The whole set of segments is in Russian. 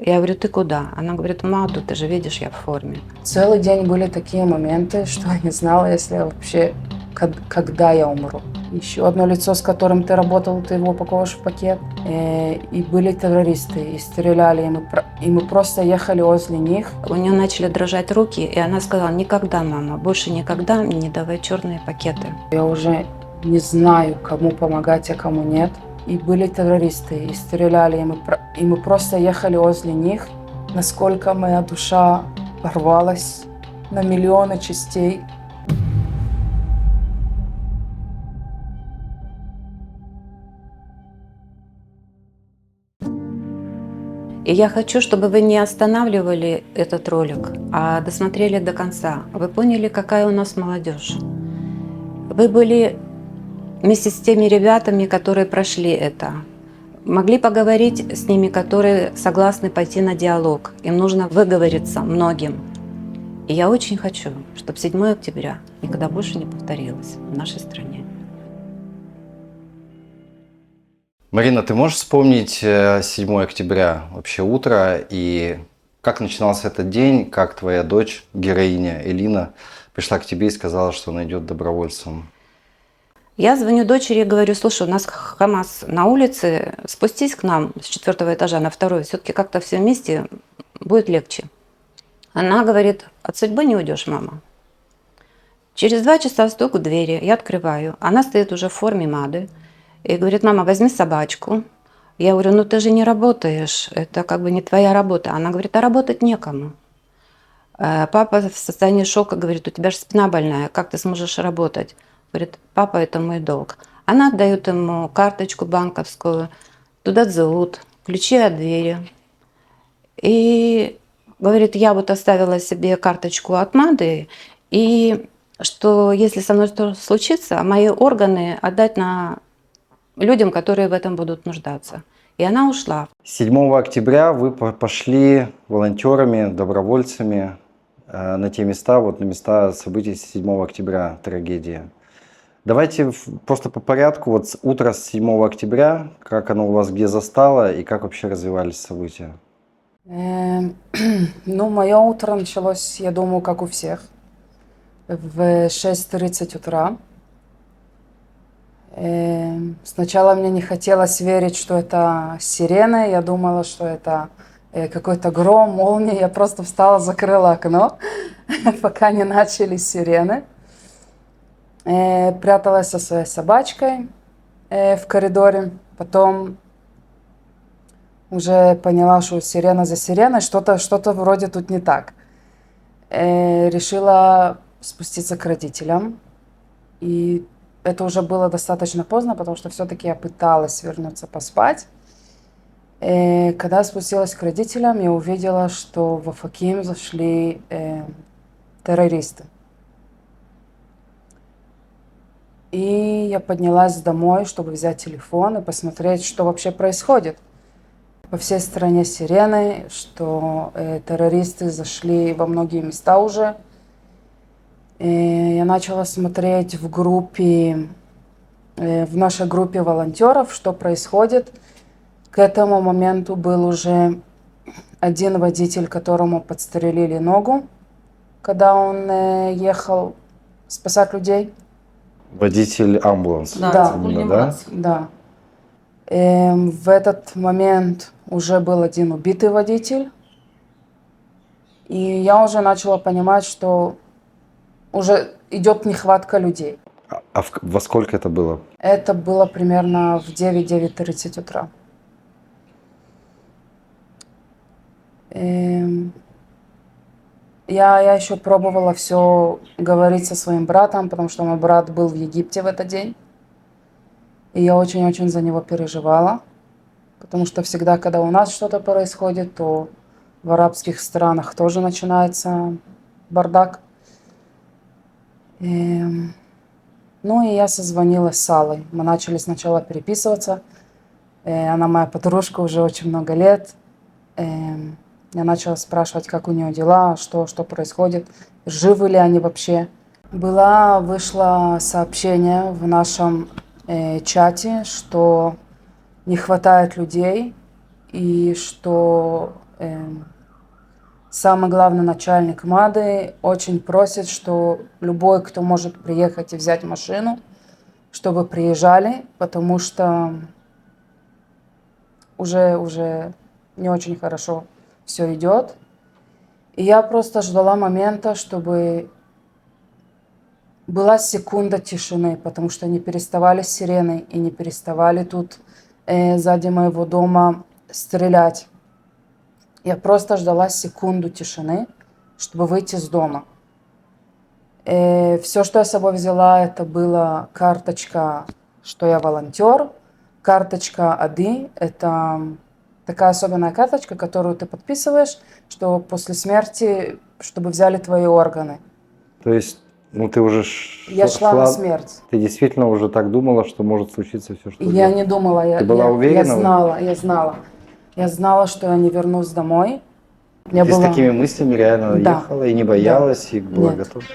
Я говорю, ты куда? Она говорит, Мату, ты же видишь, я в форме. Целый день были такие моменты, что я не знала, если я вообще, когда я умру. Еще одно лицо, с которым ты работал, ты его упаковываешь в пакет. И были террористы, и стреляли, и мы просто ехали возле них. У нее начали дрожать руки, и она сказала, никогда, мама, больше никогда мне не давай черные пакеты. Я уже не знаю, кому помогать, а кому нет. И были террористы, и стреляли, и мы просто ехали возле них. Насколько моя душа порвалась на миллионы частей. И я хочу, чтобы вы не останавливали этот ролик, а досмотрели до конца. Вы поняли, какая у нас молодежь. Вы были вместе с теми ребятами, которые прошли это. Могли поговорить с ними, которые согласны пойти на диалог. Им нужно выговориться многим. И я очень хочу, чтобы 7 октября никогда больше не повторилось в нашей стране. Марина, ты можешь вспомнить 7 октября, вообще утро, и как начинался этот день, как твоя дочь, героиня Элина, пришла к тебе и сказала, что она идет добровольцем? Я звоню дочери и говорю, слушай, у нас ХАМАС на улице, спустись к нам с 4-го этажа на 2-й, все-таки как-то все вместе будет легче. Она говорит, от судьбы не уйдешь, мама. Через 2 часа стук в двери, я открываю, она стоит уже в форме МАДы и говорит, мама, возьми собачку. Я говорю, ну ты же не работаешь, это как бы не твоя работа. Она говорит, а работать некому. Папа в состоянии шока говорит, у тебя же спина больная, как ты сможешь работать? Говорит, папа, это мой долг. Она отдает ему карточку банковскую, туда зовут, ключи от двери. И говорит, я вот оставила себе карточку от МАДы, и что если со мной что случится, мои органы отдать на людям, которые в этом будут нуждаться. И она ушла. 7 октября вы пошли волонтерами, добровольцами на те места, вот на места событий 7 октября, трагедия. Давайте просто по порядку, вот с утра с 7 октября, как оно у вас где застало и как вообще развивались события? Ну, мое утро началось, я думаю, как у всех, в 6:30 утра. Сначала мне не хотелось верить, что это сирены, я думала, что это какой-то гром, молния. Я просто встала, закрыла окно, пока не начались сирены. Пряталась со своей собачкой в коридоре. Потом уже поняла, что сирена за сиреной, что-то вроде тут не так. Решила спуститься к родителям. И это уже было достаточно поздно, потому что все-таки я пыталась вернуться поспать. Когда спустилась к родителям, я увидела, что в Афаким зашли террористы. И я поднялась домой, чтобы взять телефон и посмотреть, что вообще происходит. По всей стране сирены, что террористы зашли во многие места уже. И я начала смотреть в нашей группе волонтеров, что происходит. К этому моменту был уже один водитель, которому подстрелили ногу, когда он ехал спасать людей. Водитель амбуланса. Да. Именно, да? Да. В этот момент уже был один убитый водитель. И я уже начала понимать, что уже идет нехватка людей. Во сколько это было? Это было примерно в 9-9:30 утра. Я еще пробовала все говорить со своим братом, потому что мой брат был в Египте в этот день. И я очень-очень за него переживала. Потому что всегда, когда у нас что-то происходит, то в арабских странах тоже начинается бардак. Ну и я созвонилась с Аллой. Мы начали сначала переписываться. Она моя подружка уже очень много лет. Я начала спрашивать, как у нее дела, что происходит, живы ли они вообще. Вышло сообщение в нашем чате, что не хватает людей и что самый главный начальник МАДы очень просит, что любой, кто может приехать и взять машину, чтобы приезжали, потому что уже не очень хорошо все идет. И я просто ждала момента, чтобы была секунда тишины, потому что не переставали сирены и не переставали тут сзади моего дома стрелять. Я просто ждала секунду тишины, чтобы выйти из дома. Все, что я с собой взяла, это была карточка, что я волонтер, карточка АДИ, это такая особенная карточка, которую ты подписываешь, что после смерти, чтобы взяли твои органы. То есть, ну ты уже Я шла на смерть. Ты действительно уже так думала, что может случиться все, что Я угодно? не думала, Ты была уверена? я знала. Я знала, что я не вернусь домой. Я Ты с такими мыслями реально Да. ехала и не боялась, и была Нет. готова?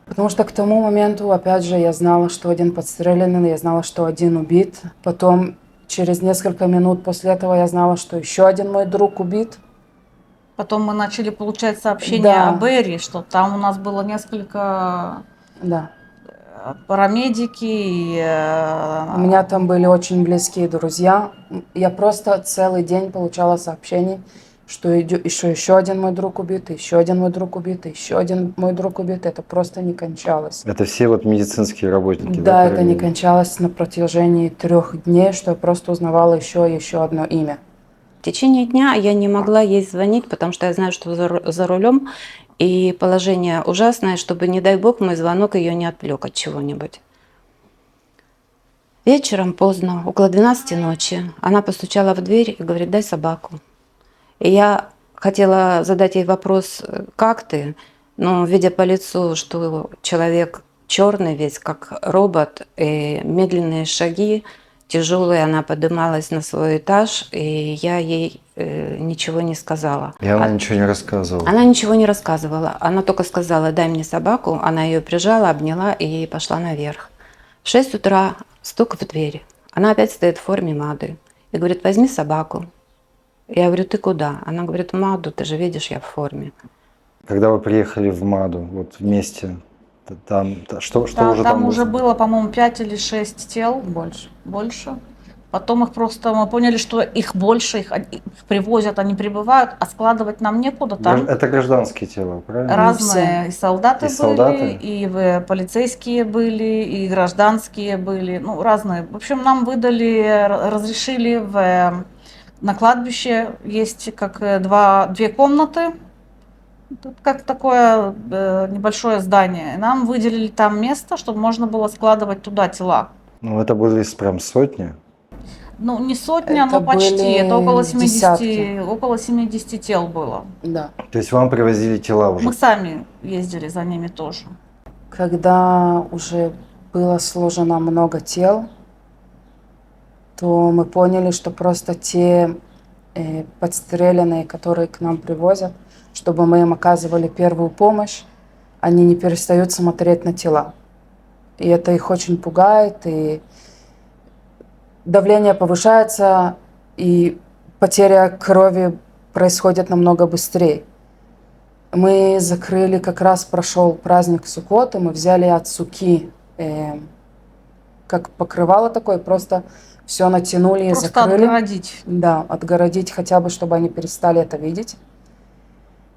Потому что к тому моменту, опять же, я знала, что один подстреленный, я знала, что один убит. Потом, через несколько минут после этого, я знала, что еще один мой друг убит. Потом мы начали получать сообщения Да. о Берри, что там у нас было несколько Да. парамедики. И, У меня там были очень близкие друзья. Я просто целый день получала сообщений, что еще один мой друг убит, еще один мой друг убит, еще один мой друг убит. Это просто не кончалось. Это все вот медицинские работники, Да, это не параллельно? кончалось на протяжении 3 дней, что я просто узнавала еще одно имя. В течение дня я не могла ей звонить, потому что я знаю, что за рулем, и положение ужасное, чтобы, не дай бог, мой звонок ее не отвлек от чего-нибудь. Вечером поздно, около 12 ночи, она постучала в дверь и говорит: дай собаку. И я хотела задать ей вопрос: как ты? Но видя по лицу, что человек черный весь, как робот, и медленные шаги, тяжелые, она поднималась на свой этаж, и я ей ничего не сказала. И она ничего не рассказывала? Она ничего не рассказывала. Она только сказала: дай мне собаку. Она ее прижала, обняла и пошла наверх. В 6 утра стук в дверь. Она опять стоит в форме МАДы и говорит: возьми собаку. Я говорю: ты куда? Она говорит: в МАДу, ты же видишь, я в форме. Когда вы приехали в МАДу, вот вместе, что да, уже там там уже было? было, по-моему, 5 или 6 тел. Больше. Потом их просто, мы поняли, что их больше, их привозят, они прибывают, а складывать нам некуда. Там Это гражданские тела, правильно? разные. И солдаты И были, солдаты? и полицейские были, и гражданские были. Ну, разные. В общем, нам разрешили на кладбище есть как две комнаты. Тут как такое небольшое здание. И нам выделили там место, чтобы можно было складывать туда тела. Ну, это были прям сотни. Ну, не сотня, Это но почти. были Это около 70, десятки. около 70 тел было. Да. То есть вам привозили тела уже? Мы сами ездили за ними тоже. Когда уже было сложено много тел, то мы поняли, что просто те подстреленные, которые к нам привозят, чтобы мы им оказывали первую помощь, они не перестают смотреть на тела. И это их очень пугает, и давление повышается, и потеря крови происходит намного быстрее. Мы закрыли, как раз прошел праздник Суккот, и мы взяли от суки как покрывало такое, просто все натянули и Просто закрыли. отгородить. Да, отгородить хотя бы, чтобы они перестали это видеть.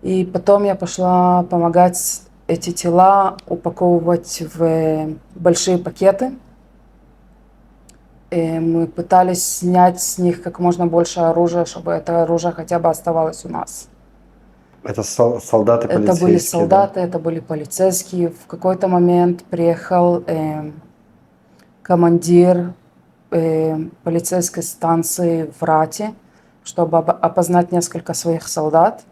И потом я пошла помогать эти тела упаковывать в большие пакеты. И мы пытались снять с них как можно больше оружия, чтобы это оружие хотя бы оставалось у нас. Это солдаты полицейские? Это были солдаты, да? это были полицейские. В какой-то момент приехал командир полицейской станции в Рате, чтобы опознать несколько своих солдат.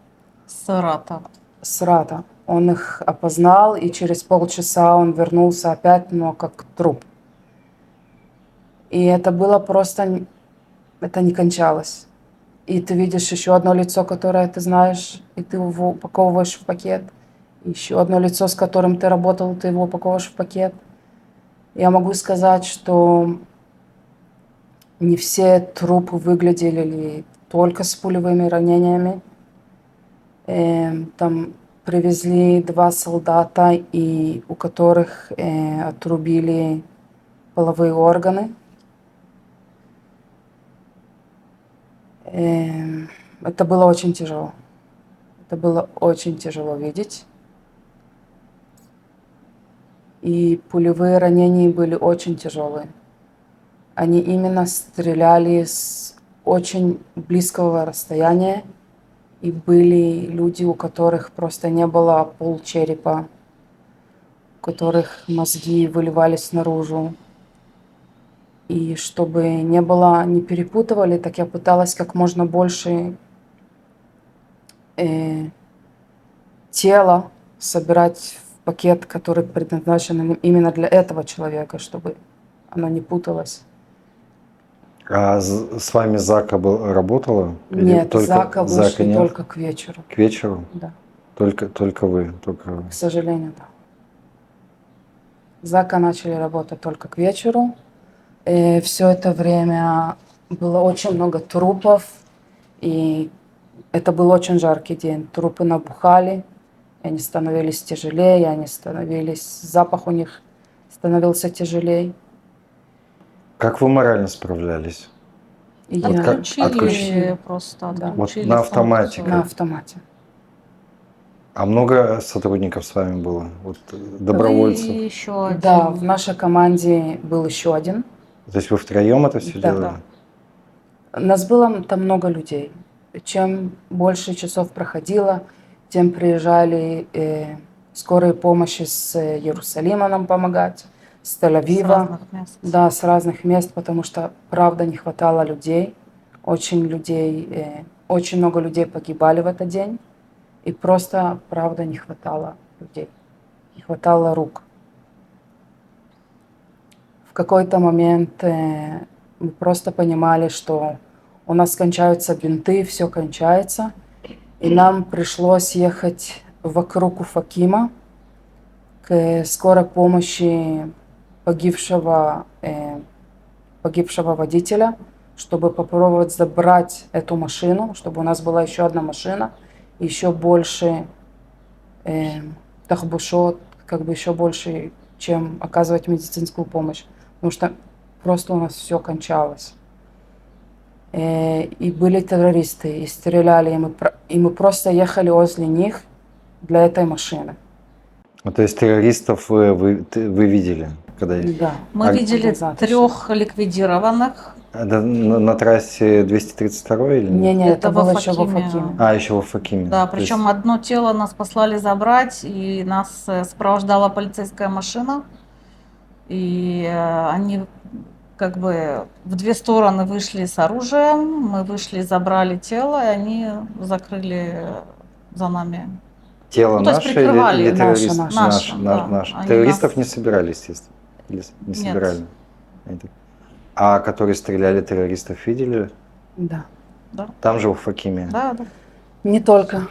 Саратов. С Рата. Он их опознал, и через полчаса он вернулся опять, но как труп. И это было просто... Это не кончалось. И ты видишь еще одно лицо, которое ты знаешь, и ты его упаковываешь в пакет. Еще одно лицо, с которым ты работал, ты его упаковываешь в пакет. Я могу сказать, что не все трупы выглядели только с пулевыми ранениями. Там привезли 2 солдата, и у которых отрубили половые органы. Это было очень тяжело. Это было очень тяжело видеть. И пулевые ранения были очень тяжелые. Они именно стреляли с очень близкого расстояния. И были люди, у которых просто не было полчерепа, у которых мозги выливались наружу. И чтобы не было, не перепутывали, так я пыталась как можно больше тела собирать в пакет, который предназначен именно для этого человека, чтобы оно не путалось. А с вами Зака работала? Или Нет, только Зака вышли нет? только к вечеру. К вечеру? Да, Только вы. к сожалению, да. Зака начали работать только к вечеру. Все это время было очень много трупов, и это был очень жаркий день. Трупы набухали, и они становились тяжелее, запах у них становился тяжелее. Как вы морально справлялись? И Вот я как- Отключили просто, Да. Вот отключили на автомате функцию. на автомате. А много сотрудников с вами было? Вот добровольцев? И еще один. Да, в нашей команде был еще один. То есть вы втроем это все Да. делали? Нас было там много людей. Чем больше часов проходило, тем приезжали скорые помощи с Иерусалима нам помогать, с С Тель-Авива. разных мест. Да, с разных мест, потому что правда не хватало людей. Очень много людей погибали в этот день. И просто правда не хватало людей. Не хватало рук. В какой-то момент мы просто понимали, что у нас кончаются бинты, все кончается. И нам пришлось ехать вокруг Уфакима к скорой помощи погибшего водителя, чтобы попробовать забрать эту машину, чтобы у нас была еще одна машина, еще больше тахбушот, как бы еще больше, чем оказывать медицинскую помощь. Потому что просто у нас все кончалось. И были террористы, и стреляли, и мы просто ехали возле них для этой машины. Ну, то есть террористов вы видели? Когда... Да. Мы видели назад 3 ликвидированных. Это на трассе 232 или нет? Не, это Это во было еще в Факиме. Уфакиме. А, еще в Уфакиме. Да, То причем есть- одно тело нас послали забрать, и нас сопровождала полицейская машина. И они как бы в 2 стороны вышли с оружием, мы вышли, забрали тело, и они закрыли за нами. Тело Ну, то есть наше прикрывали. или Наше, террорист? наше. Наше, да. Наше. Они Террористов нас- не собирали, естественно. Или не Нет. собирали? Они так- А которые стреляли террористов видели? Да. Да, Там же в Уфакиме. да, да. Не только.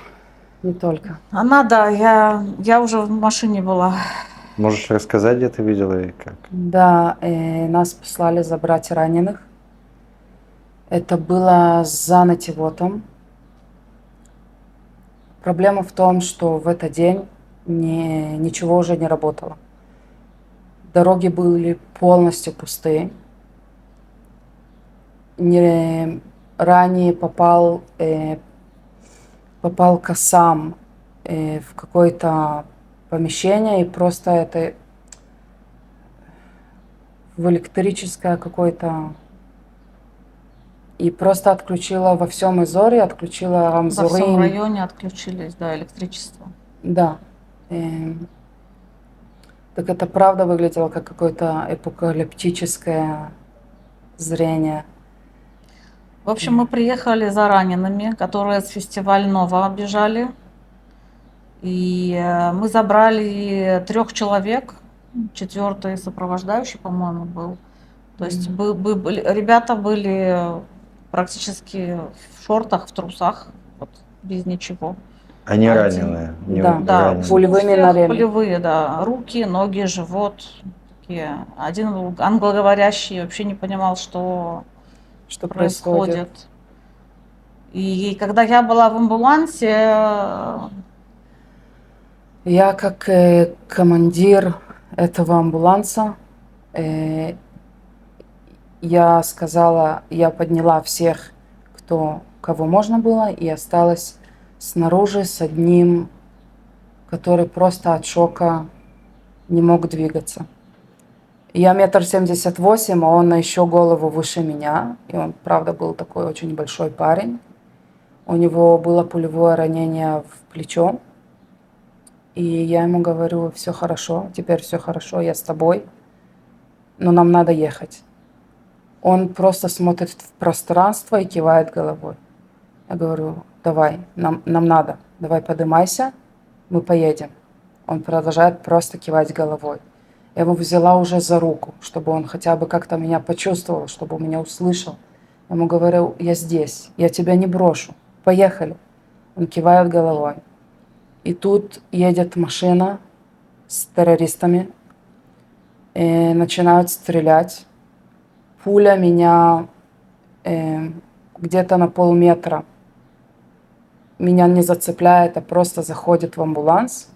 Не только. Она, да, я уже в машине была. Можешь рассказать, где ты видела и как? Да, нас послали забрать раненых. Это было за Нативотом. Проблема в том, что в этот день ничего уже не работало. Дороги были полностью пустые. Ранее попал Кассам в какое-то помещение, и просто это в электрическое какое-то... И просто отключила во всем Изоре, отключила Во всем Рамзурим. районе отключились, да, электричество. Да. Так это правда выглядело как какое-то апокалиптическое зрение. В общем, мы приехали за ранеными, которые с фестиваля Нова бежали. И мы забрали 3 человек, 4-й сопровождающий, по-моему, был. То есть ребята были практически в шортах, в трусах, вот, без ничего. Они Один. раненые. Да. Да, раненые. Пулевыми у всех ранили. пулевые, да, руки, ноги, живот. Такие. Один был англоговорящий, вообще не понимал, что Что происходит? И когда я была в амбулансе, Я как командир этого амбуланса, э, я сказала, я подняла всех, кого можно было, и осталась снаружи с одним, который просто от шока не мог двигаться. Я 1,78 м, а он на еще голову выше меня. И он, правда, был такой очень большой парень. У него было пулевое ранение в плечо. И я ему говорю, все хорошо, теперь все хорошо, я с тобой, но нам надо ехать. Он просто смотрит в пространство и кивает головой. Я говорю, давай, нам надо, давай поднимайся, мы поедем. Он продолжает просто кивать головой. Я его взяла уже за руку, чтобы он хотя бы как-то меня почувствовал, чтобы он меня услышал. Я ему говорю, я здесь, я тебя не брошу, поехали. Он кивает головой. И тут едет машина с террористами, и начинают стрелять. Пуля меня где-то на полметра. Меня не зацепляет, а просто заходит в амбуланс.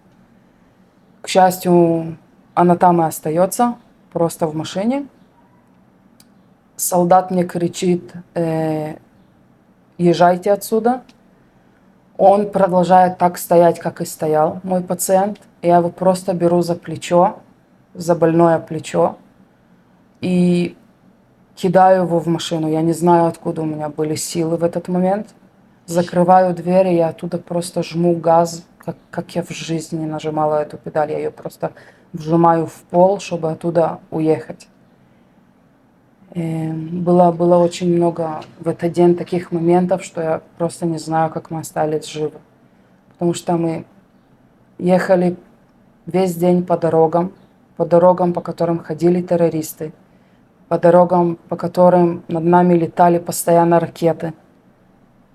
К счастью, она там и остается, просто в машине. Солдат мне кричит, езжайте отсюда. Он продолжает так стоять, как и стоял, мой пациент. Я его просто беру за плечо, за больное плечо, и кидаю его в машину. Я не знаю, откуда у меня были силы в этот момент. Закрываю дверь, и я оттуда просто жму газ, как я в жизни не нажимала эту педаль. Я ее просто вжимаю в пол, чтобы оттуда уехать. Было очень много в этот день таких моментов, что я просто не знаю, как мы остались живы. Потому что мы ехали весь день по дорогам, по которым ходили террористы, по дорогам, по которым над нами летали постоянно ракеты.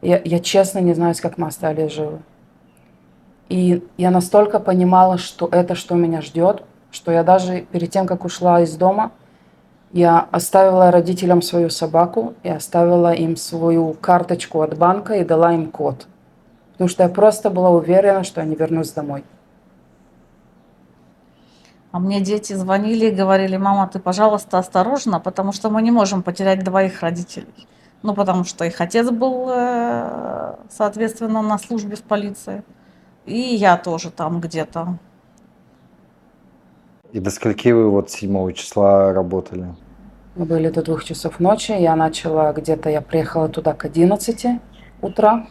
Я честно не знаю, как мы остались живы. И я настолько понимала, что это, что меня ждет, что я даже перед тем, как ушла из дома, я оставила родителям свою собаку и оставила им свою карточку от банка и дала им код. Потому что я просто была уверена, что я не вернусь домой. а мне дети звонили и говорили, мама, ты, пожалуйста, осторожна, потому что мы не можем потерять двоих родителей. Ну, потому что их отец был, соответственно, на службе в полиции, и я тоже там где-то. И до скольки вы вот 7 числа работали? Мы были до 2 часов ночи. Я приехала туда к 11 утра.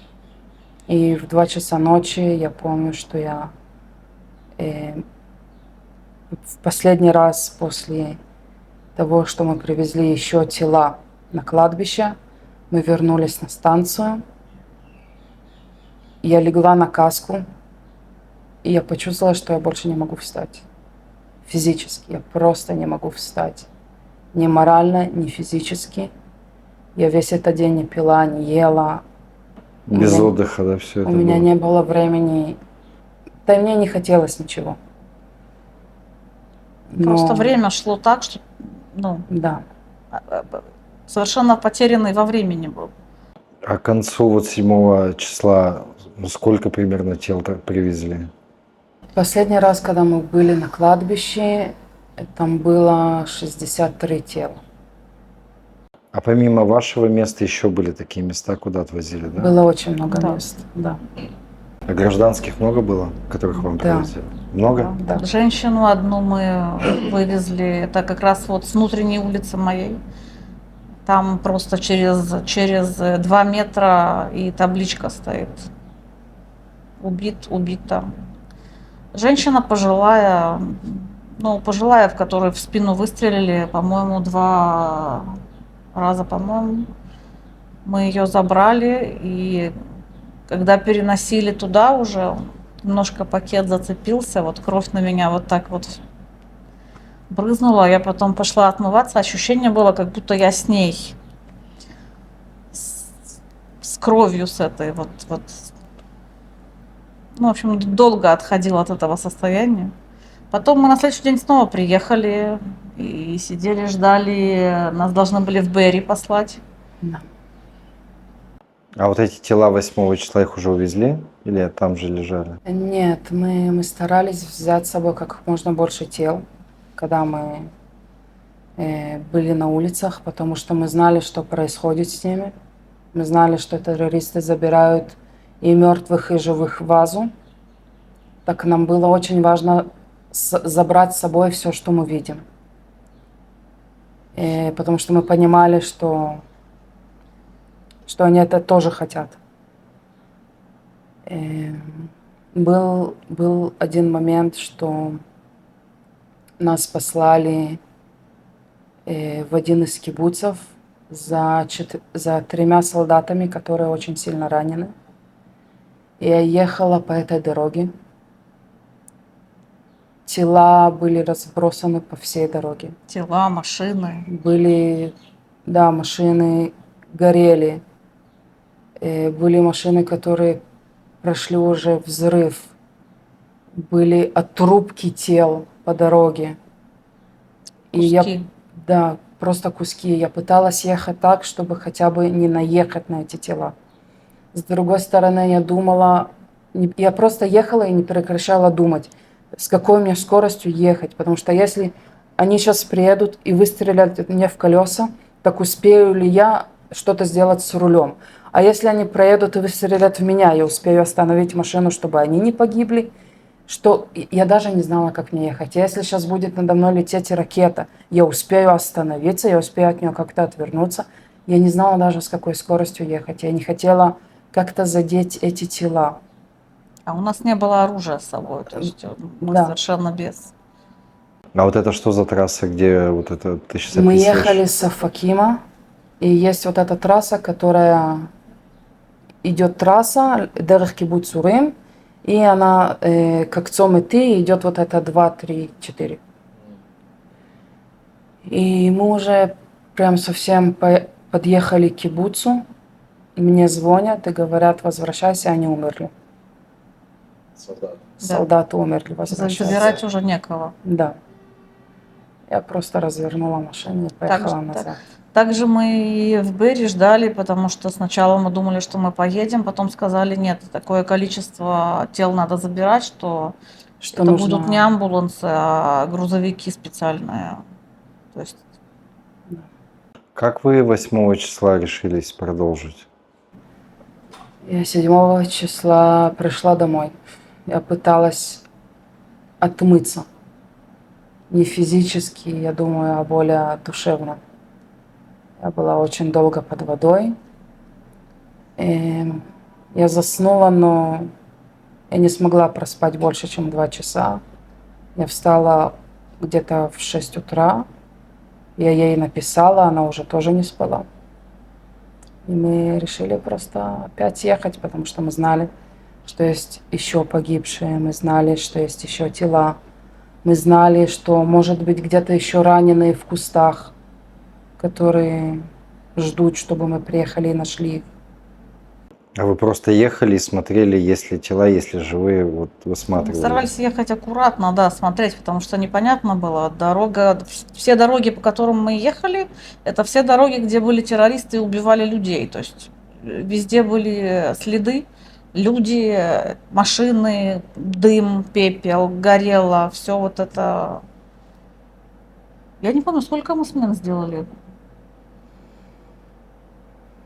И в 2 часа ночи я помню, что я в последний раз после того, что мы привезли еще тела на кладбище, мы вернулись на станцию. Я легла на каску, и я почувствовала, что я больше не могу встать. Физически. Я просто не могу встать. Ни морально, ни физически. Я весь этот день не пила, не ела. Без отдыха, да, все это У меня было? не было времени. Да и мне не хотелось ничего. Просто время шло так, что, ну, Да. совершенно потерянный во времени был. А к концу вот 7 числа сколько примерно тел-то привезли? Последний раз, когда мы были на кладбище, там было 63 тела. А помимо вашего места еще были такие места, куда отвозили, да? Было очень много Да. мест. Да. А гражданских много было, которых вам Да. привозили? Много? Да. Женщину одну мы вывезли, это как раз вот с внутренней улицы моей. Там просто через 2 метра и табличка стоит. Убита. Женщина пожилая, в которой в спину выстрелили, по-моему, 2 раза, по-моему. Мы ее забрали, и когда переносили туда уже, немножко пакет зацепился, вот кровь на меня вот так вот брызнула. Я потом пошла отмываться, ощущение было, как будто я с ней, с кровью с этой вот. Ну, в общем, долго отходила от этого состояния. Потом мы на следующий день снова приехали и сидели, ждали. Нас должны были в Берри послать. Да. А вот эти тела 8 числа их уже увезли или там же лежали? Нет, мы старались взять с собой как можно больше тел, когда мы были на улицах, потому что мы знали, что происходит с ними. Мы знали, что террористы забирают и мертвых, и живых в вазу. Так нам было очень важно забрать с собой все, что мы видим. Потому что мы понимали, что они это тоже хотят. Был один момент, что нас послали в один из кибуцев за 3 солдатами, которые очень сильно ранены. И я ехала по этой дороге. Тела были разбросаны по всей дороге. Тела, машины. Были, да, машины горели. Были машины, которые прошли уже взрыв. Были отрубки тел по дороге. Куски. Да, просто куски. Я пыталась ехать так, чтобы хотя бы не наехать на эти тела. С другой стороны, я думала, я просто ехала и не прекращала думать, с какой мне скоростью ехать. Потому что если они сейчас приедут и выстрелят мне в колеса, так успею ли я что-то сделать с рулем? А если они проедут и выстрелят в меня, я успею остановить машину, чтобы они не погибли? Что я даже не знала, как мне ехать. Если сейчас будет надо мной лететь ракета, я успею остановиться, я успею от нее как-то отвернуться. Я не знала даже, с какой скоростью ехать. Я не хотела как-то задеть эти тела. А у нас не было оружия с собой, то есть мы Да. совершенно без. А вот это что за трасса, где вот это ты сейчас Мы описываешь? ехали с Афакима, и есть вот эта трасса, которая идет трасса Дерех Кибуц Урим, и она как Цомети идет вот это 2, 3, 4. И мы уже прям совсем подъехали к кибуцу, и мне звонят и говорят, возвращайся, они умерли. Солдаты. Да. Солдаты умерли, возвращайся. Забирать уже некого. Да. Я просто развернула машину и поехала Так, назад. Также мы и в Бери ждали, потому что сначала мы думали, что мы поедем, потом сказали, нет, такое количество тел надо забирать, что Что это нужно... будут не амбулансы, а грузовики специальные. То есть Как вы 8 числа решились продолжить? Я 7 числа пришла домой. Я пыталась отмыться. Не физически, я думаю, а более душевно. Я была очень долго под водой. Я заснула, но я не смогла проспать больше, чем 2 часа. Я встала где-то в 6 утра. Я ей написала, она уже тоже не спала. И мы решили просто опять ехать, потому что мы знали, что есть еще погибшие, мы знали, что есть еще тела. Мы знали, что может быть где-то еще раненые в кустах, которые ждут, чтобы мы приехали и нашли их. А вы просто ехали и смотрели, есть ли тела, есть ли живые, вот мы высматривали? старались ехать аккуратно, да, смотреть, потому что непонятно было. Дорога, все дороги, по которым мы ехали, это все дороги, где были террористы и убивали людей. То есть везде были следы, люди, машины, дым, пепел, горело, все вот это. Я не помню, сколько мы смен сделали.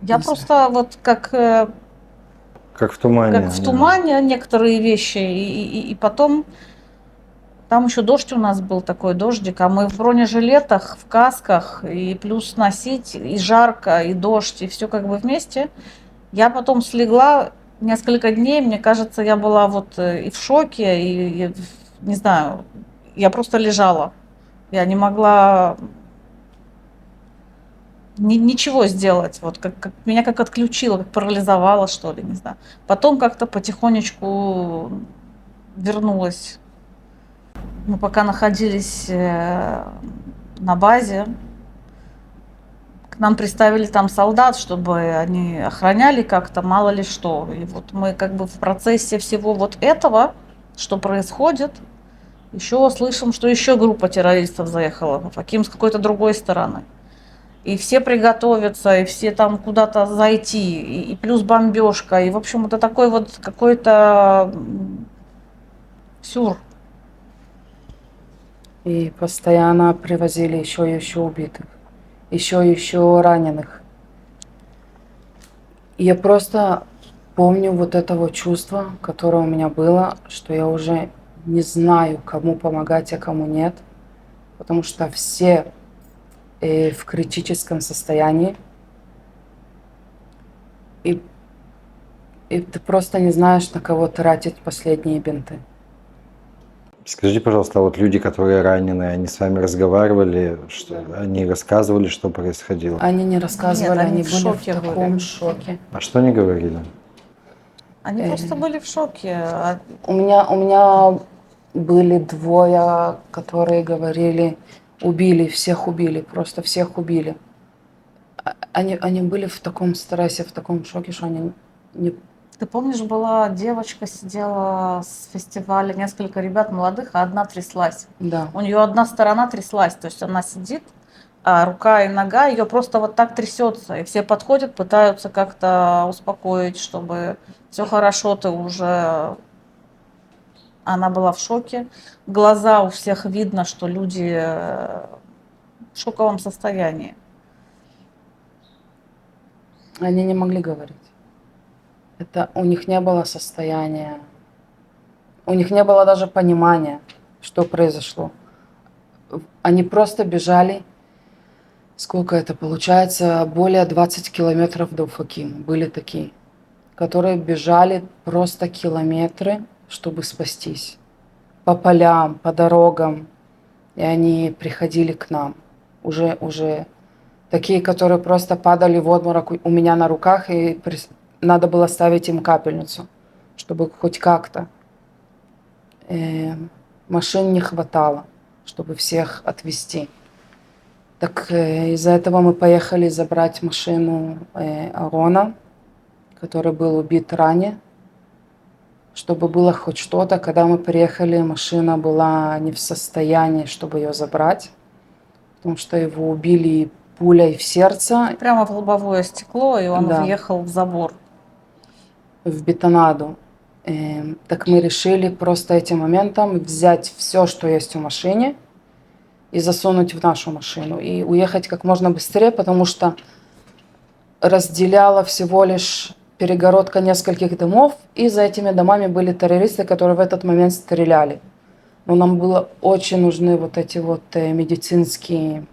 Я Не просто вот как Как в тумане. в да. тумане некоторые вещи, и потом там еще дождь у нас был, такой дождик, а мы в бронежилетах, в касках, и плюс носить, и жарко, и дождь, и все как бы вместе. Я потом слегла несколько дней, мне кажется, я была вот и в шоке, и не знаю, я просто лежала. Я не могла ничего сделать, вот меня как отключило, как парализовало, что ли, не знаю. Потом как-то потихонечку вернулась. Мы пока находились на базе, к нам приставили там солдат, чтобы они охраняли как-то, мало ли что. И вот мы как бы в процессе всего вот этого, что происходит, еще слышим, что еще группа террористов заехала в Афаким с какой-то другой стороны. и все приготовятся, и все там куда-то зайти, и плюс бомбежка, и, в общем, это такой вот какой-то сюр. И постоянно привозили еще и еще убитых, еще раненых. И я просто помню вот это вот чувство, которое у меня было, что я уже не знаю, кому помогать, а кому нет, потому что все в критическом состоянии, и, и ты просто не знаешь, на кого тратить последние бинты. Скажите, пожалуйста, а вот люди, которые ранены, они с вами разговаривали, что, они рассказывали, что происходило? Они не рассказывали, Нет, они они в были шоке в таком были. шоке. А что они говорили? Они просто были в шоке. У меня были двое, которые говорили, всех убили, просто всех убили. Они были в таком стрессе, в таком шоке, что они не... Ты помнишь, была девочка, сидела с фестиваля, несколько ребят молодых, а одна тряслась. Да. У нее одна сторона тряслась, то есть она сидит, а рука и нога ее просто вот так трясется. И все подходят, пытаются как-то успокоить, чтобы все хорошо, ты уже... Она была в шоке. Глаза у всех видно, что люди в шоковом состоянии. Они не могли говорить. Это у них не было состояния, у них не было даже понимания, что произошло. Они просто бежали, сколько это получается, более 20 километров до Уфаки. Были такие, которые бежали просто километры, чтобы спастись. По полям, по дорогам. И они приходили к нам. Уже такие, которые просто падали в обморок у меня на руках, и надо было ставить им капельницу, чтобы хоть как-то. Машин не хватало, чтобы всех отвезти. Так из-за этого мы поехали забрать машину Арона, который был убит ранее, чтобы было хоть что-то. Когда мы приехали, машина была не в состоянии, чтобы ее забрать, потому что его убили пулей в сердце. Прямо в лобовое стекло, и он Да. въехал в забор. В бетонаду. Так мы решили просто этим моментом взять все, что есть в машине, и засунуть в нашу машину, и уехать как можно быстрее, потому что разделяла всего лишь перегородка нескольких домов, и за этими домами были террористы, которые в этот момент стреляли. Но нам было очень нужны вот эти вот медицинские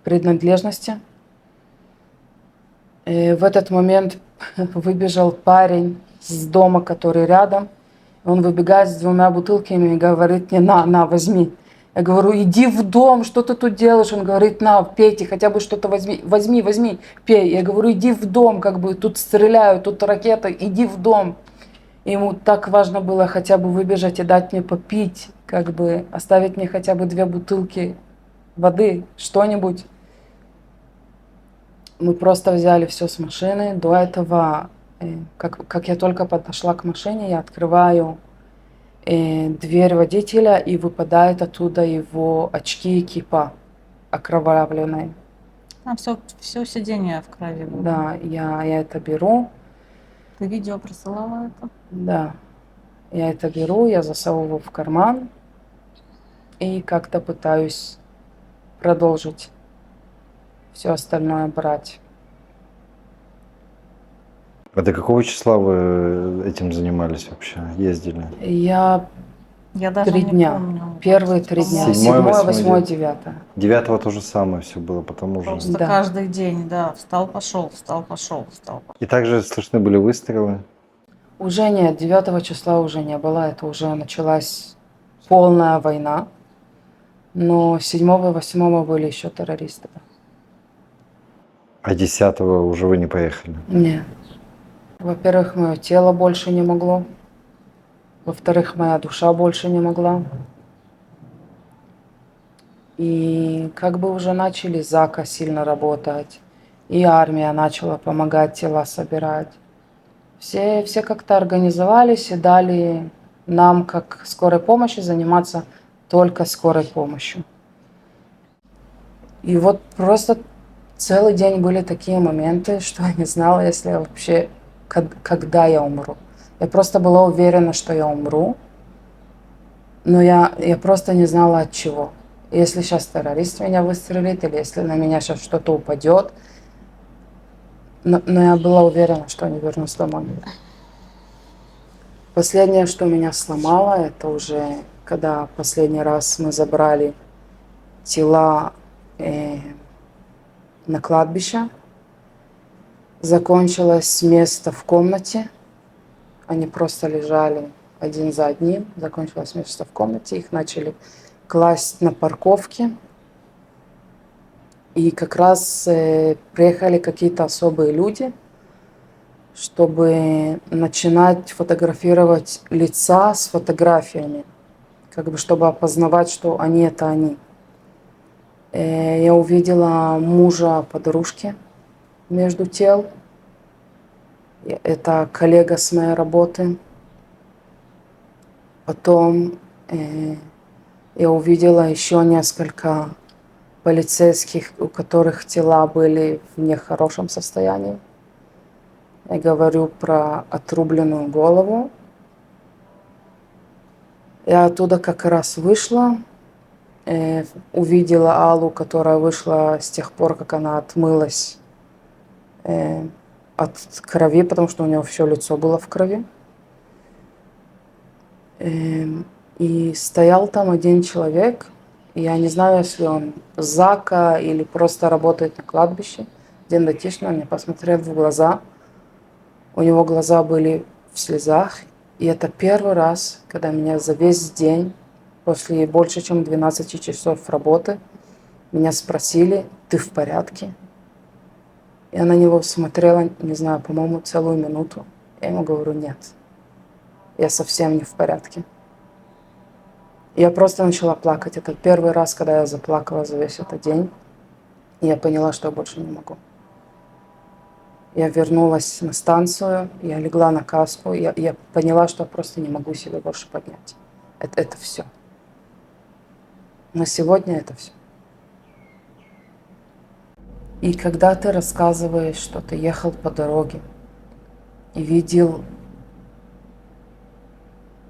принадлежности. В этот момент выбежал парень с дома, который рядом. Он выбегает с 2 бутылками и говорит мне: на, возьми. Я говорю: иди в дом, что ты тут делаешь? Он говорит: на, пейте, хотя бы что-то возьми, пей. Я говорю: иди в дом, как бы тут стреляют, тут ракета, иди в дом. Ему так важно было хотя бы выбежать и дать мне попить, как бы оставить мне хотя бы 2 бутылки воды, что-нибудь. Мы просто взяли все с машины. До этого, как я только подошла к машине, я открываю дверь водителя, и выпадает оттуда его очки и кипа окровавленные. Там все сиденье в крови было. Да, я это беру. Ты видео присылала это? Да, я это беру, я засовываю в карман и как-то пытаюсь продолжить все остальное брать. А до какого числа вы этим занимались вообще? Ездили? Я Я даже 3 не дня. помню. Первые 3 дня. 7-й, 7, 8-й 8, день. 9. 9-го то же самое все было, потому же. Просто Да. каждый день, да, встал, пошел, встал, пошел, встал, пошел. И также слышны были выстрелы. Уже нет, 9 числа уже не было, это уже началась полная война. Но 7 и 8 были еще террористы. А 10-го уже вы не поехали. Нет. Во-первых, мое тело больше не могло. Во-вторых, моя душа больше не могла. И как бы уже начали ЗАКа сильно работать. И армия начала помогать тела собирать. Все как-то организовались и дали нам, как скорой помощи, заниматься только скорой помощью. И вот просто целый день были такие моменты, что я не знала, если я вообще, когда я умру. Я просто была уверена, что я умру, но я просто не знала от чего. Если сейчас террорист меня выстрелит, или если на меня сейчас что-то упадет. Но я была уверена, что не вернусь домой. Последнее, что меня сломало, это уже когда последний раз мы забрали тела на кладбище. Закончилось место в комнате. Они просто лежали один за одним. Закончилось место в комнате. Их начали класть на парковке. И как раз приехали какие-то особые люди, чтобы начинать фотографировать лица с фотографиями, как бы чтобы опознавать, что они это они. Я увидела мужа подружки между тел. Это коллега с моей работы. Потом я увидела еще несколько полицейских, у которых тела были в нехорошем состоянии. Я говорю про отрубленную голову. Я оттуда как раз вышла, увидела Аллу, которая вышла с тех пор, как она отмылась от крови, потому что у нее все лицо было в крови. И стоял там один человек. Я не знаю, если он зака или просто работает на кладбище. Один датишный, он мне посмотрел в глаза. У него глаза были в слезах. И это первый раз, когда меня за весь день, после больше чем 12 часов работы, меня спросили: ты в порядке? Я на него смотрела, не знаю, по-моему, целую минуту. Я ему говорю: нет, я совсем не в порядке. Я просто начала плакать. Это первый раз, когда я заплакала за весь этот день. И я поняла, что я больше не могу. Я вернулась на станцию, я легла на каску. Я поняла, что я просто не могу себя больше поднять. Это все. На сегодня это все. И когда ты рассказываешь, что ты ехал по дороге и видел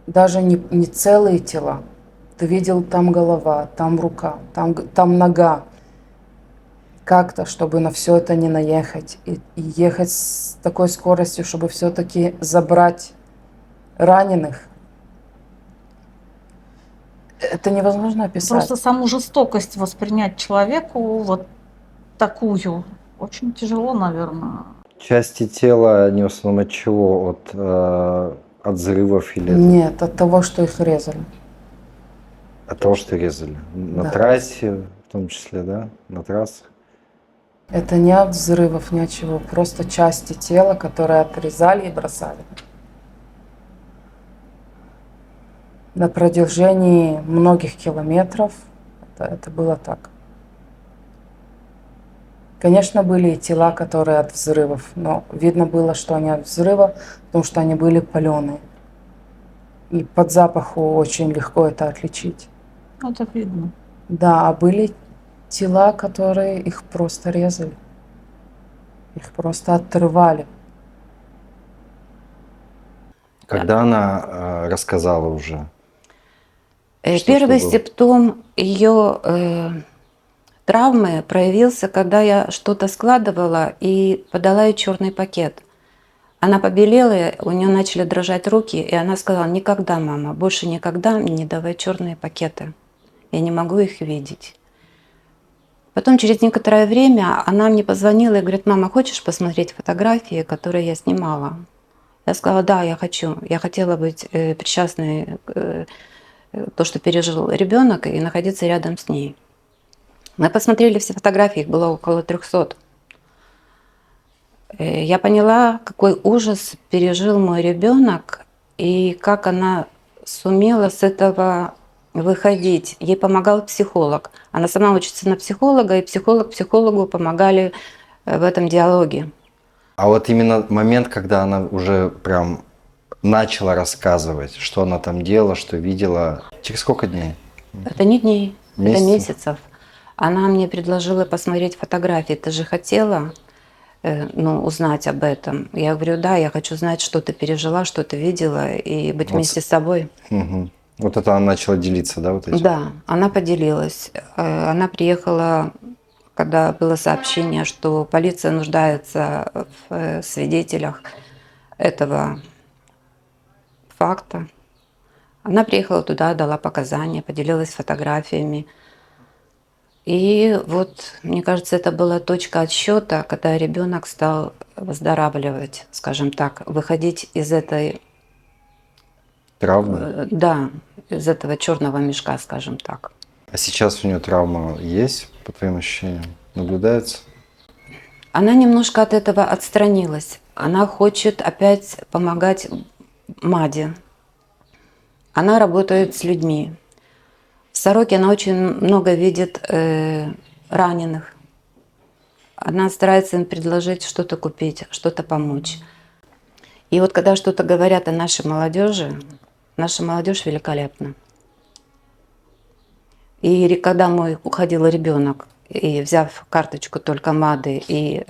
даже не целые тела, ты видел там голова, там рука, там нога. Как-то, чтобы на все это не наехать. И ехать с такой скоростью, чтобы все-таки забрать раненых. Это невозможно описать. Просто саму жестокость воспринять человеку вот такую очень тяжело, наверное. Части тела, они в основном от чего? От взрывов или Нет, от того, что их резали. от того, что резали? На Да. трассе в том числе, да? На трассах? Это не от взрывов, ни от чего. Просто части тела, которые отрезали и бросали. На протяжении многих километров это было так. Конечно, были и тела, которые от взрывов, но видно было, что они от взрыва, потому что они были паленые. И под запаху очень легко это отличить. Ну, это видно. Да, а были тела, которые их просто резали. Их просто отрывали. Когда она рассказала уже? Что Первый было? симптом ее травмы проявился, когда я что-то складывала и подала ей черный пакет. Она побелела, у нее начали дрожать руки, и она сказала: никогда, мама, больше никогда мне не давай черные пакеты. Я не могу их видеть. Потом через некоторое время она мне позвонила и говорит: мама, хочешь посмотреть фотографии, которые я снимала? Я сказала: да, я хочу. Я хотела быть причастной к то, что пережил ребенок, и находиться рядом с ней. Мы посмотрели все фотографии, их было около 300. Я поняла, какой ужас пережил мой ребенок и как она сумела с этого выходить. Ей помогал психолог. Она сама учится на психолога, и психолог психологу помогали в этом диалоге. А вот именно момент, когда она уже прям начала рассказывать, что она там делала, что видела, через сколько дней? Это не дней, это Месяцев? месяцев. Она мне предложила посмотреть фотографии. Ты же хотела узнать об этом? Я говорю, да, я хочу знать, что ты пережила, что ты видела, и быть Вот вместе с собой. Мгм. Вот это она начала делиться, да, вот этим? Да, она поделилась. Она приехала, когда было сообщение, что полиция нуждается в свидетелях этого факта. Она приехала туда, дала показания, поделилась фотографиями. И вот, мне кажется, это была точка отсчета, когда ребенок стал выздоравливать, скажем так, выходить из этой, Травмы? да, из этого черного мешка, скажем так. А сейчас у нее травма есть, по твоим ощущениям? Наблюдается? Она немножко от этого отстранилась. Она хочет опять помогать Маде. Она работает с людьми. В Сороке она очень много видит раненых. Она старается им предложить что-то купить, что-то помочь. И вот когда что-то говорят о нашей молодежи, наша молодежь великолепна. И когда мой уходил ребенок, и взяв карточку только МАДы и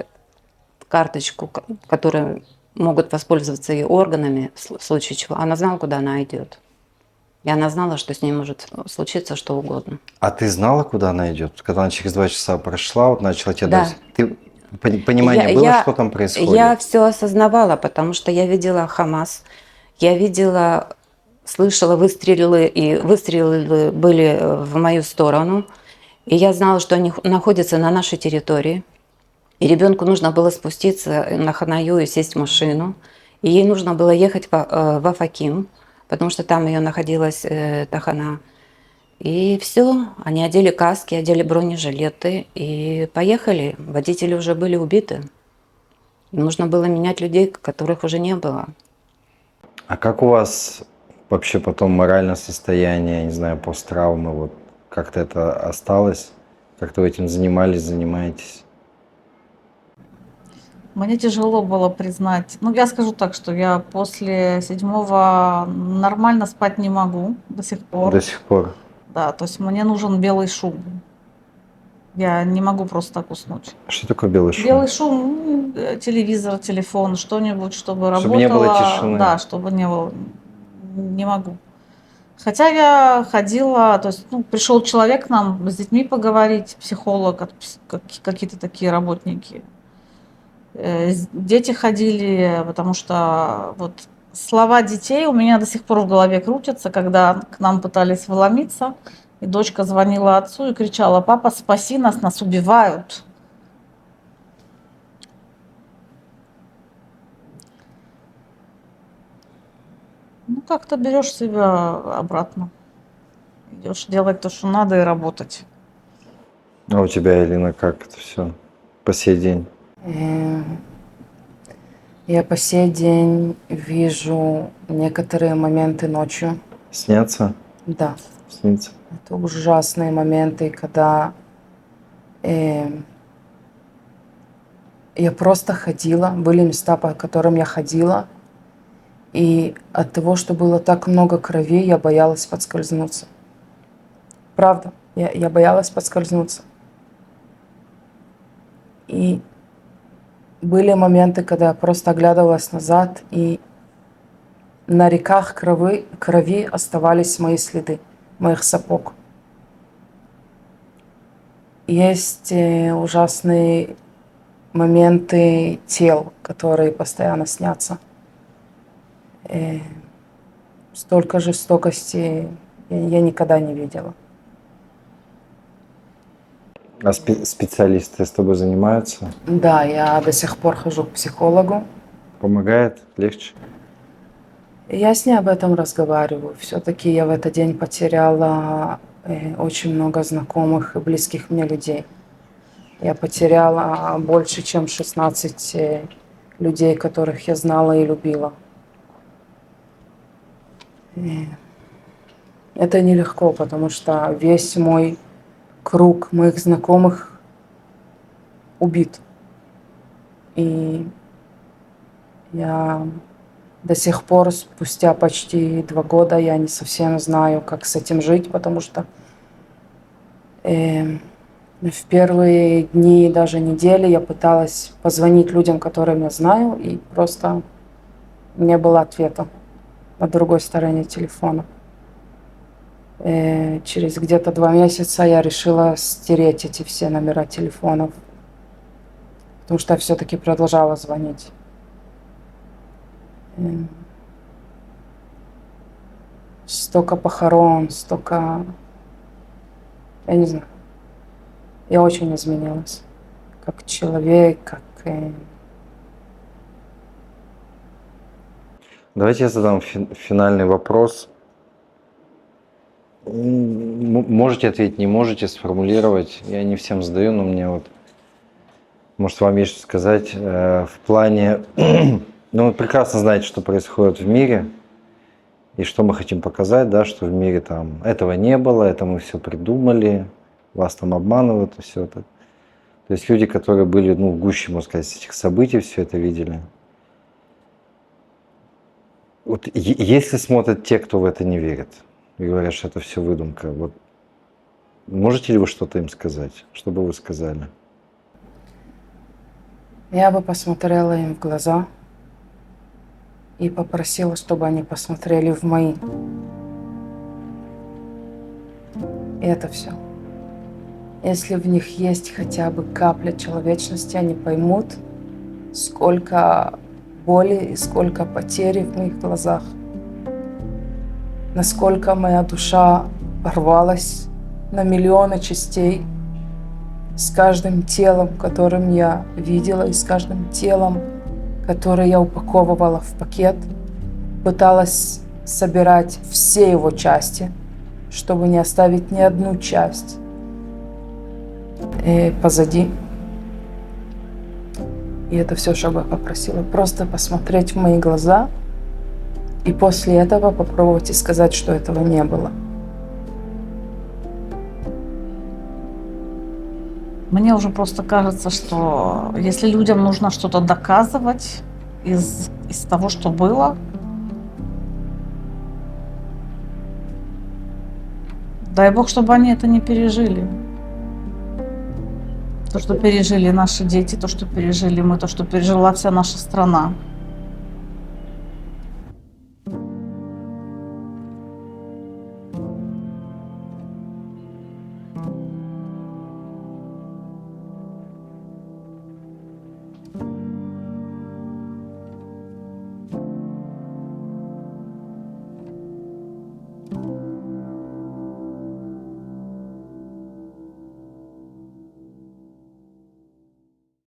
карточку, которой могут воспользоваться ее органами, в случае чего, она знала, куда она идет. И она знала, что с ней может случиться что угодно. А ты знала, куда она идет? Когда она через 2 часа прошла, вот начала тебя Да. давить. Ты понимание было, что там происходит? Я все осознавала, потому что я видела Хамас, я видела, слышала выстрелы, и выстрелы были в мою сторону. И я знала, что они находятся на нашей территории. И ребенку нужно было спуститься на Ханаю и сесть в машину. И ей нужно было ехать в Афаким, потому что там ее находилась Тахана. И все, они одели каски, одели бронежилеты и поехали. Водители уже были убиты. Нужно было менять людей, которых уже не было. А как у вас вообще потом моральное состояние, не знаю, посттравмы, вот как-то это осталось? Как-то вы этим занимались, занимаетесь? Мне тяжело было признать. Ну, я скажу так, что я после 7-го нормально спать не могу до сих пор. До сих пор? Да, то есть мне нужен белый шум. Я не могу просто так уснуть. Что такое белый шум? Белый шум, телевизор, телефон, что-нибудь, чтобы работало. Чтобы не было тишины. Да, чтобы не было. Не могу. Хотя я ходила, то есть, пришел человек к нам с детьми поговорить, психолог, какие-то такие работники. Дети ходили, потому что вот слова детей у меня до сих пор в голове крутятся, когда к нам пытались вломиться, и дочка звонила отцу и кричала: папа, спаси нас, нас убивают. Ну, как-то берешь себя обратно. Идешь делать то, что надо, и работать. А у тебя, Элина, как это все по сей день? Я по сей день вижу некоторые моменты ночью. Снятся? Да, Снится? это ужасные моменты, когда я просто ходила, были места, по которым я ходила, и от того, что было так много крови, я боялась подскользнуться. Правда, я боялась подскользнуться. И были моменты, когда я просто оглядывалась назад, и на реках крови оставались мои следы, моих сапог. Есть ужасные моменты тел, которые постоянно снятся. Столько жестокости я никогда не видела. А специалисты с тобой занимаются? Да, я до сих пор хожу к психологу. Помогает? Легче? Я с ней об этом разговариваю. Все-таки я в этот день потеряла очень много знакомых и близких мне людей. Я потеряла больше, чем 16 людей, которых я знала и любила. И это нелегко, потому что весь мой круг моих знакомых убит. И я до сих пор, спустя почти 2 года, я не совсем знаю, как с этим жить, потому что В первые дни, даже недели я пыталась позвонить людям, которым я знаю, и просто не было ответа на другой стороне телефона. Через где-то 2 месяца я решила стереть эти все номера телефонов, потому что я все-таки продолжала звонить. Столько похорон, столько... Я не знаю. Я очень изменилась. Как человек, как... Давайте я задам финальный вопрос. Можете ответить, не можете сформулировать. Я не всем задаю, но мне вот... Может, вам есть что сказать в плане... Ну, вы прекрасно знаете, что происходит в мире, и что мы хотим показать, да, что в мире там этого не было, это мы все придумали, вас там обманывают и все это. То есть люди, которые были, ну, в гуще, можно сказать, этих событий, все это видели. Вот если смотрят те, кто в это не верит, и говорят, что это все выдумка, вот можете ли вы что-то им сказать? Что бы вы сказали? Я бы посмотрела им в глаза и попросила, чтобы они посмотрели в мои. И это все. Если в них есть хотя бы капля человечности, они поймут, сколько боли и сколько потери в моих глазах. Насколько моя душа порвалась на миллионы частей с каждым телом, которым я видела, и с каждым телом, которое я упаковывала в пакет, пыталась собирать все его части, чтобы не оставить ни одну часть позади. И это все, что я попросила. Просто посмотреть в мои глаза и после этого попробовать и сказать, что этого не было. Мне уже просто кажется, что если людям нужно что-то доказывать из того, что было, дай Бог, чтобы они это не пережили. То, что пережили наши дети, то, что пережили мы, то, что пережила вся наша страна.